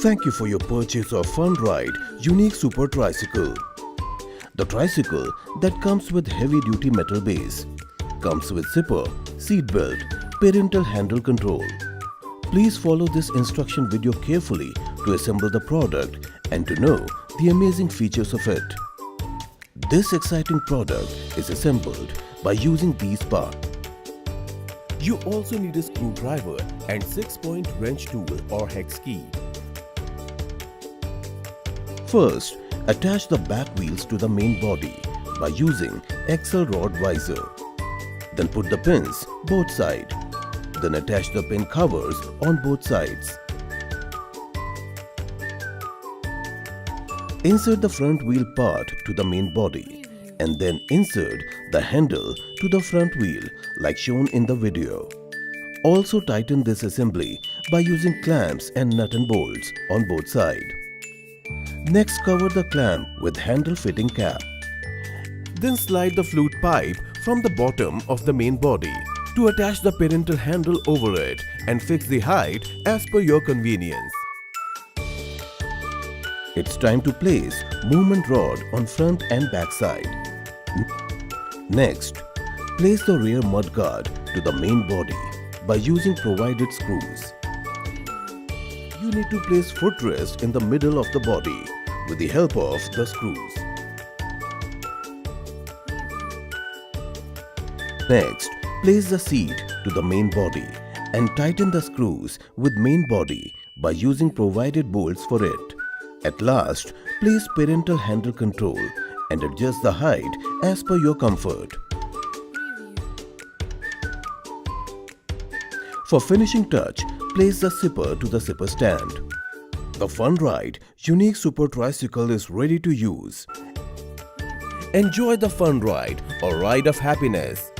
Thank you for your purchase of Funride Unik Super Tricycle. The tricycle that comes with heavy-duty metal base, comes with zipper, seat belt, parental handle control. Please follow this instruction video carefully to assemble the product and to know the amazing features of it. This exciting product is assembled by using these parts. You also need a screwdriver and 6-point wrench tool or hex key. First, attach the back wheels to the main body by using axle rod visor. Then put the pins both sides. Then attach the pin covers on both sides. Insert the front wheel part to the main body and then insert the handle to the front wheel like shown in the video. Also tighten this assembly by using clamps and nut and bolts on both sides. Next, cover the clamp with handle fitting cap. Then slide the flute pipe from the bottom of the main body to attach the parental handle over it and fix the height as per your convenience. It's time to place movement rod on front and back side. Next, place the rear mudguard to the main body by using provided screws. You need to place footrest in the middle of the body with the help of the screws. Next, place the seat to the main body and tighten the screws with main body by using provided bolts for it. At last, place parental handle control and adjust the height as per your comfort. For finishing touch, place the zipper to the zipper stand. The Funride Unik Super Tricycle is ready to use. Enjoy the fun ride or ride of happiness.